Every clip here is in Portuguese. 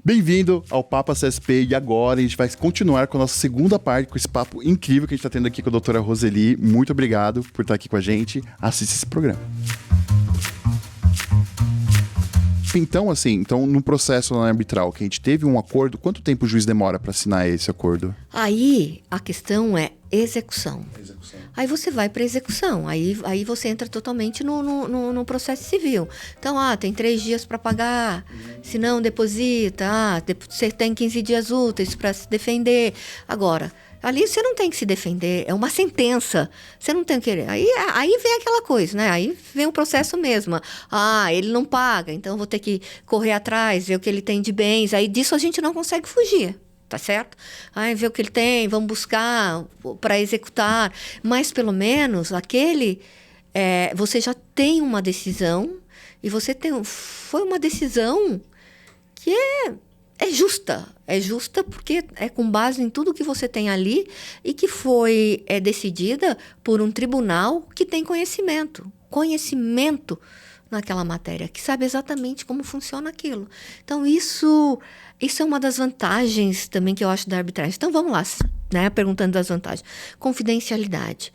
Bem-vindo ao Papo CSP e agora a gente vai continuar com a nossa segunda parte, com esse papo incrível que a gente está tendo aqui com a doutora Roseli. Muito obrigado por estar aqui com a gente. Assista esse programa. Então, no processo arbitral que a gente teve um acordo, quanto tempo o juiz demora para assinar esse acordo? Aí a questão é execução. Aí você vai para execução, aí você entra totalmente no processo civil. Então, tem 3 dias para pagar, se não deposita, você tem 15 dias úteis para se defender. Agora, ali você não tem que se defender, é uma sentença. Você não tem que querer. Aí vem aquela coisa, né? Aí vem o processo mesmo. Ele não paga, então eu vou ter que correr atrás, ver o que ele tem de bens. Aí disso a gente não consegue fugir, tá certo? Ver o que ele tem, vamos buscar para executar. Mas pelo menos você já tem uma decisão e foi uma decisão que é justa. É justa porque é com base em tudo que você tem ali e que foi decidida por um tribunal que tem conhecimento naquela matéria, que sabe exatamente como funciona aquilo. Então, isso é uma das vantagens também que eu acho da arbitragem. Então, vamos lá, né? Perguntando das vantagens. Confidencialidade.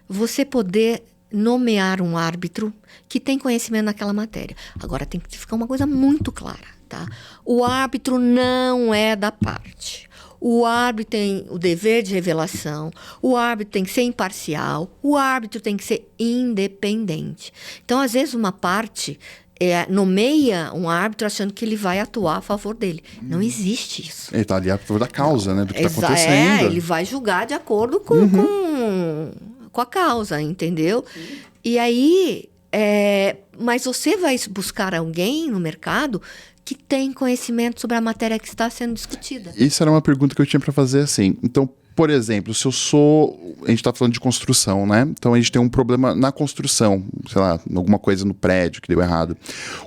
Você poder nomear um árbitro que tem conhecimento naquela matéria. Agora, tem que ficar uma coisa muito clara. Tá? O árbitro não é da parte. O árbitro tem o dever de revelação, o árbitro tem que ser imparcial, o árbitro tem que ser independente. Então, às vezes, uma parte nomeia um árbitro achando que ele vai atuar a favor dele. Não existe isso. Ele está ali a favor da causa, né? Do que está acontecendo. Ele vai julgar de acordo com a causa, entendeu? Sim. E aí, mas você vai buscar alguém no mercado que tem conhecimento sobre a matéria que está sendo discutida. Isso era uma pergunta que eu tinha para fazer assim. Então, por exemplo, se eu sou... A gente está falando de construção, né? Então, a gente tem um problema na construção, sei lá, alguma coisa no prédio que deu errado.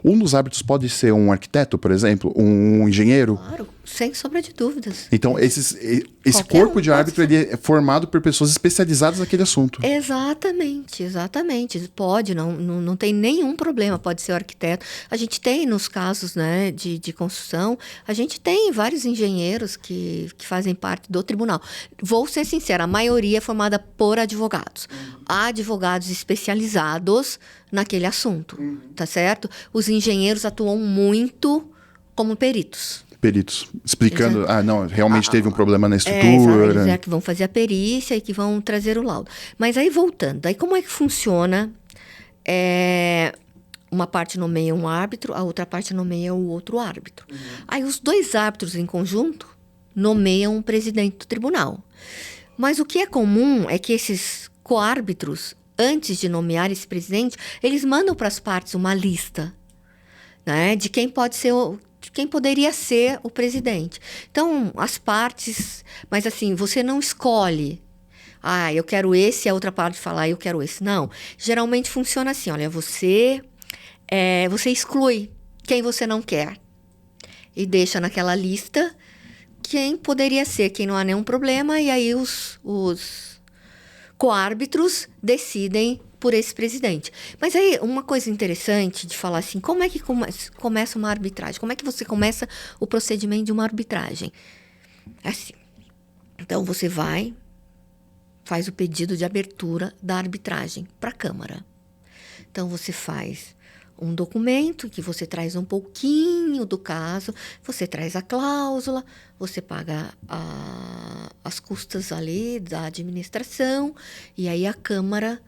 Um dos árbitros pode ser um arquiteto, por exemplo, um engenheiro? Claro, sem sombra de dúvidas. Então, esse corpo de árbitro ele é formado por pessoas especializadas naquele assunto. Exatamente. Pode, não tem nenhum problema, pode ser o arquiteto. A gente tem, nos casos, né, de construção, a gente tem vários engenheiros que fazem parte do tribunal. Vou ser sincera, a maioria é formada por advogados. Advogados especializados naquele assunto, tá certo? Os engenheiros atuam muito como peritos. Explicando, realmente teve um problema na estrutura. Eles que vão fazer a perícia e que vão trazer o laudo. Mas aí, voltando, aí como é que funciona? Uma parte nomeia um árbitro, a outra parte nomeia o outro árbitro. Aí os 2 árbitros em conjunto nomeiam um presidente do tribunal. Mas o que é comum é que esses coárbitros, antes de nomear esse presidente, eles mandam para as partes uma lista, né, de quem poderia ser o presidente. Então, as partes... Mas, assim, você não escolhe. Eu quero esse, a outra parte fala, eu quero esse. Não. Geralmente funciona assim, olha, você exclui quem você não quer. E deixa naquela lista quem poderia ser, quem não há nenhum problema. E aí os coárbitros decidem por esse presidente. Mas aí, uma coisa interessante de falar assim, como é que começa uma arbitragem? Como é que você começa o procedimento de uma arbitragem? É assim. Então, você faz o pedido de abertura da arbitragem para a Câmara. Então, você faz um documento que você traz um pouquinho do caso, você traz a cláusula, você paga as custas ali da administração, e aí a Câmara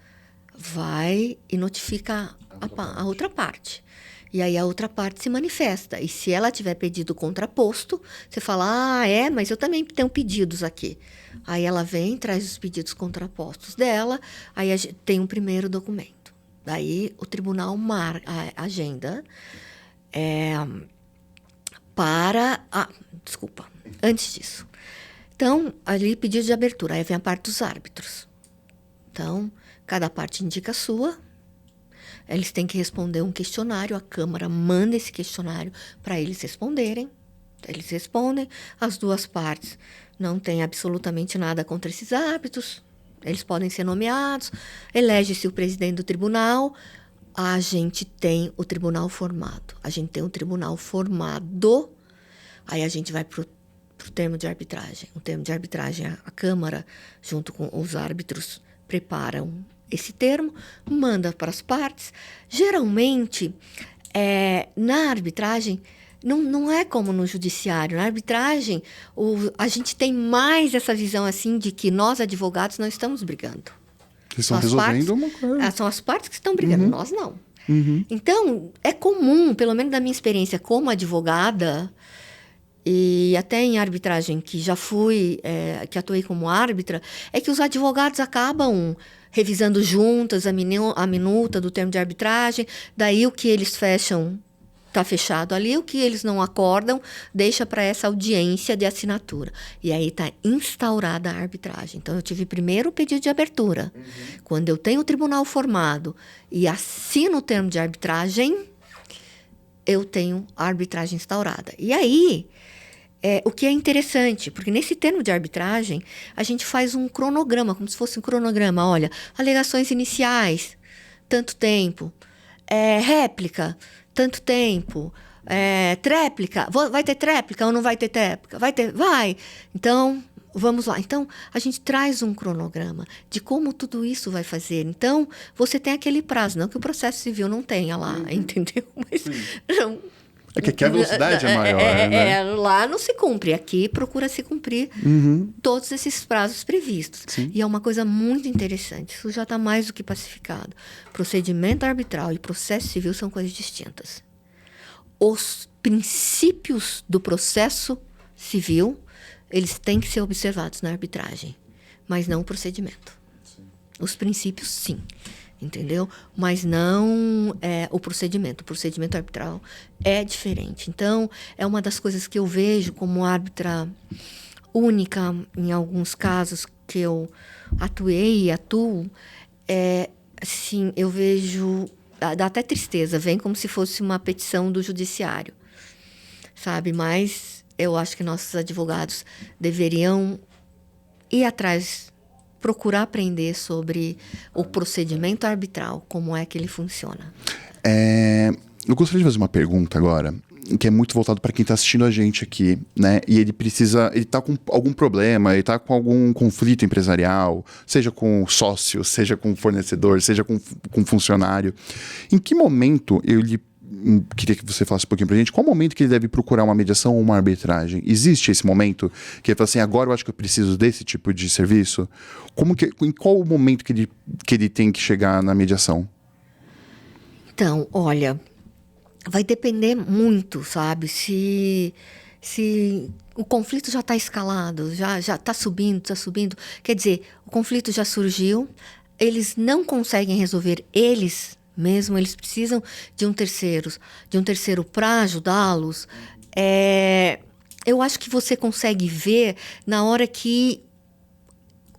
vai e notifica a outra parte. E aí a outra parte se manifesta. E se ela tiver pedido contraposto, você fala, mas eu também tenho pedidos aqui. Aí ela vem, traz os pedidos contrapostos dela, aí tem um primeiro documento. Daí o tribunal agenda antes disso. Então, ali pedido de abertura, aí vem a parte dos árbitros. Então, cada parte indica a sua. Eles têm que responder um questionário, a Câmara manda esse questionário para eles responderem. Eles respondem, as 2 partes não têm absolutamente nada contra esses árbitros, eles podem ser nomeados, elege-se o presidente do tribunal, a gente tem o tribunal formado. A gente tem um tribunal formado Aí a gente vai para o termo de arbitragem. O termo de arbitragem, a Câmara, junto com os árbitros, preparam esse termo, manda para as partes. Geralmente, na arbitragem, não é como no judiciário. Na arbitragem, a gente tem mais essa visão assim de que nós, advogados, não estamos brigando. Vocês estão resolvendo uma coisa. São as partes que estão brigando, nós não. Então, é comum, pelo menos da minha experiência como advogada, e até em arbitragem que já fui, que atuei como árbitra, é que os advogados acabam revisando juntas a minuta do termo de arbitragem, daí o que eles fecham está fechado ali, o que eles não acordam, deixa para essa audiência de assinatura. E aí está instaurada a arbitragem. Então, eu tive primeiro o pedido de abertura. Quando eu tenho o tribunal formado e assino o termo de arbitragem, eu tenho a arbitragem instaurada. E aí, o que é interessante, porque nesse termo de arbitragem, a gente faz um cronograma, como se fosse um cronograma. Olha, alegações iniciais, tanto tempo. Réplica, tanto tempo. Tréplica, vai ter tréplica ou não vai ter tréplica? Vai. Então, vamos lá. Então, a gente traz um cronograma de como tudo isso vai fazer. Então, você tem aquele prazo, não que o processo civil não tenha lá, entendeu? Mas não. É que aqui a velocidade é maior, né? Lá não se cumpre. Aqui procura se cumprir todos esses prazos previstos. Sim. E é uma coisa muito interessante. Isso já está mais do que pacificado. Procedimento arbitral e processo civil são coisas distintas. Os princípios do processo civil, eles têm que ser observados na arbitragem, mas não o procedimento. Sim. Os princípios, sim. Entendeu? Mas não o procedimento. O procedimento arbitral é diferente. Então, é uma das coisas que eu vejo como árbitra única, em alguns casos que eu atuei e atuo, assim, eu vejo, dá até tristeza, vem como se fosse uma petição do judiciário, sabe? Mas eu acho que nossos advogados deveriam ir atrás, procurar aprender sobre o procedimento arbitral, como é que ele funciona. Eu gostaria de fazer uma pergunta agora, que é muito voltado para quem está assistindo a gente aqui, né? E ele está com algum problema, ele está com algum conflito empresarial, seja com sócio, seja com fornecedor, seja com funcionário. Em que momento queria que você falasse um pouquinho pra gente, qual momento que ele deve procurar uma mediação ou uma arbitragem? Existe esse momento que ele fala assim, agora eu acho que eu preciso desse tipo de serviço? Em qual momento que ele tem que chegar na mediação? Então, olha, vai depender muito, sabe? Se o conflito já está escalado, já está subindo, quer dizer, o conflito já surgiu, eles não conseguem resolver eles mesmo, eles precisam de um terceiro para ajudá-los. Eu acho que você consegue ver na hora que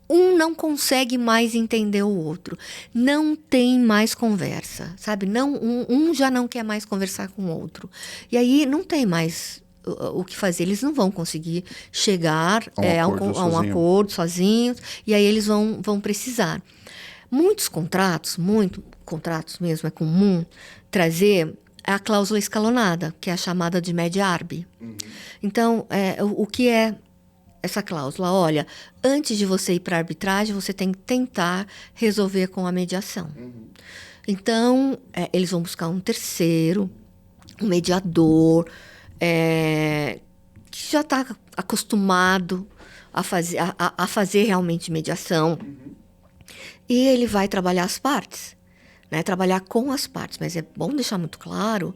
um não consegue mais entender o outro. Não tem mais conversa, sabe? Um já não quer mais conversar com o outro. E aí não tem mais o que fazer. Eles não vão conseguir chegar a um acordo sozinhos. E aí eles vão precisar. Muitos contratos mesmo, é comum trazer a cláusula escalonada, que é a chamada de média-arb. Então, o que é essa cláusula? Olha, antes de você ir para a arbitragem, você tem que tentar resolver com a mediação. Então, eles vão buscar um terceiro, um mediador, que já está acostumado a fazer realmente mediação. E ele vai trabalhar as partes, né? Trabalhar com as partes. Mas é bom deixar muito claro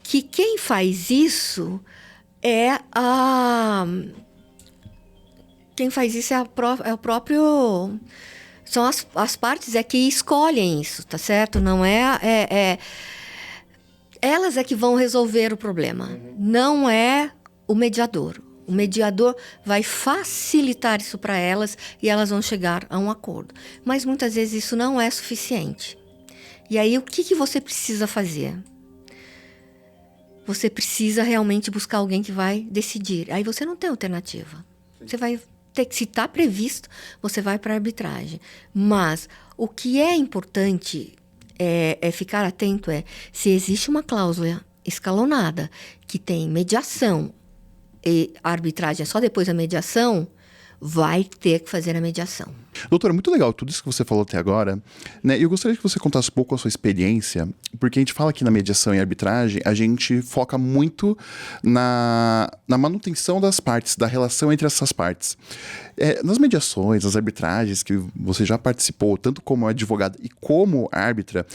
que quem faz isso é o próprio... São as partes que escolhem isso, tá certo? Não elas que vão resolver o problema. Não é o mediador. O mediador vai facilitar isso para elas e elas vão chegar a um acordo. Mas muitas vezes isso não é suficiente. E aí o que você precisa fazer? Você precisa realmente buscar alguém que vai decidir. Aí você não tem alternativa. Você vai ter que, se está previsto, você vai para a arbitragem. Mas o que é importante é ficar atento se existe uma cláusula escalonada que tem mediação e a arbitragem é só depois da mediação, vai ter que fazer a mediação. Doutora, muito legal tudo isso que você falou até agora, né? Eu gostaria que você contasse um pouco a sua experiência, porque a gente fala que na mediação e arbitragem, a gente foca muito na manutenção das partes, da relação entre essas partes. Nas mediações, nas arbitragens que você já participou, tanto como advogada e como árbitra,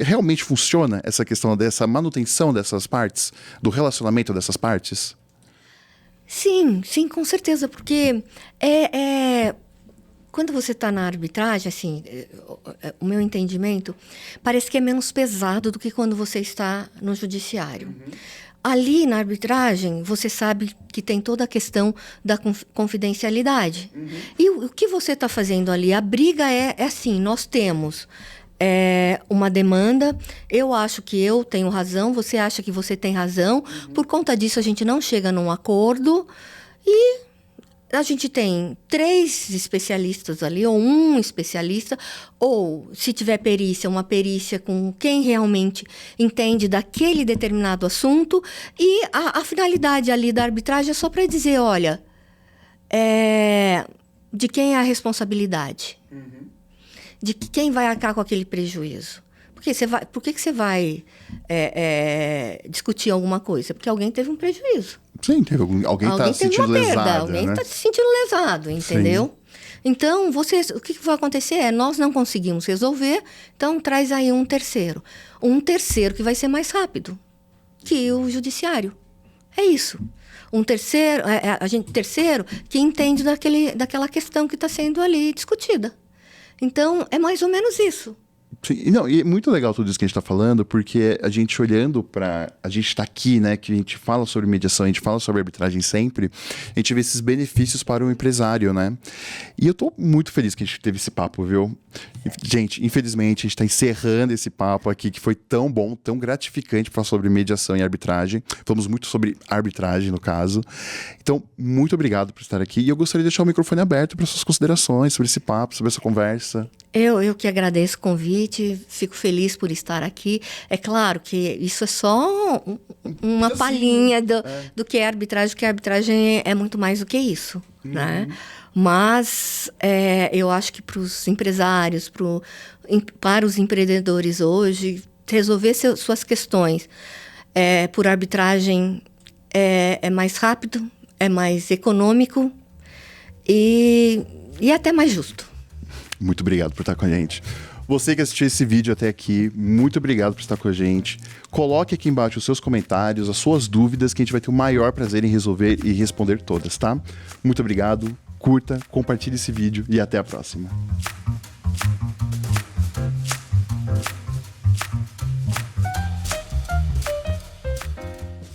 realmente funciona essa questão dessa manutenção dessas partes, do relacionamento dessas partes? Sim, com certeza, porque quando você está na arbitragem, assim, o meu entendimento, parece que é menos pesado do que quando você está no judiciário. Uhum. Ali, na arbitragem, você sabe que tem toda a questão da confidencialidade. Uhum. E o que você está fazendo ali? A briga é assim, nós temos uma demanda, eu acho que eu tenho razão, você acha que você tem razão, por conta disso a gente não chega num acordo e a gente tem 3 especialistas ali, ou um especialista, ou se tiver perícia, uma perícia com quem realmente entende daquele determinado assunto, e a finalidade ali da arbitragem é só para dizer, olha, de quem é a responsabilidade? Uhum. De quem vai arcar com aquele prejuízo. Por que você vai discutir alguma coisa? Porque alguém teve um prejuízo. Sim, alguém está se sentindo lesado. Alguém está se sentindo lesado, entendeu? Sim. Então, o que vai acontecer nós não conseguimos resolver, então traz aí um terceiro. Um terceiro que vai ser mais rápido que o judiciário. É isso. Um terceiro, terceiro que entende daquela questão que está sendo ali discutida. Então, é mais ou menos isso. Sim, não, e é muito legal tudo isso que a gente está falando, porque a gente olhando para... A gente está aqui, né, que a gente fala sobre mediação, a gente fala sobre arbitragem sempre, a gente vê esses benefícios para o empresário, né? E eu tô muito feliz que a gente teve esse papo, viu? Gente, infelizmente, a gente está encerrando esse papo aqui, que foi tão bom, tão gratificante falar sobre mediação e arbitragem. Falamos muito sobre arbitragem, no caso. Então, muito obrigado por estar aqui. E eu gostaria de deixar o microfone aberto para suas considerações sobre esse papo, sobre essa conversa. Eu que agradeço o convite, fico feliz por estar aqui. É claro que isso é só uma palhinha do que é arbitragem, porque a arbitragem é muito mais do que isso, né? Mas eu acho que para os empresários, para os empreendedores hoje, resolver suas questões por arbitragem é mais rápido, é mais econômico e até mais justo. Muito obrigado por estar com a gente. Você que assistiu esse vídeo até aqui, muito obrigado por estar com a gente. Coloque aqui embaixo os seus comentários, as suas dúvidas, que a gente vai ter o maior prazer em resolver e responder todas, tá? Muito obrigado, curta, compartilhe esse vídeo e até a próxima.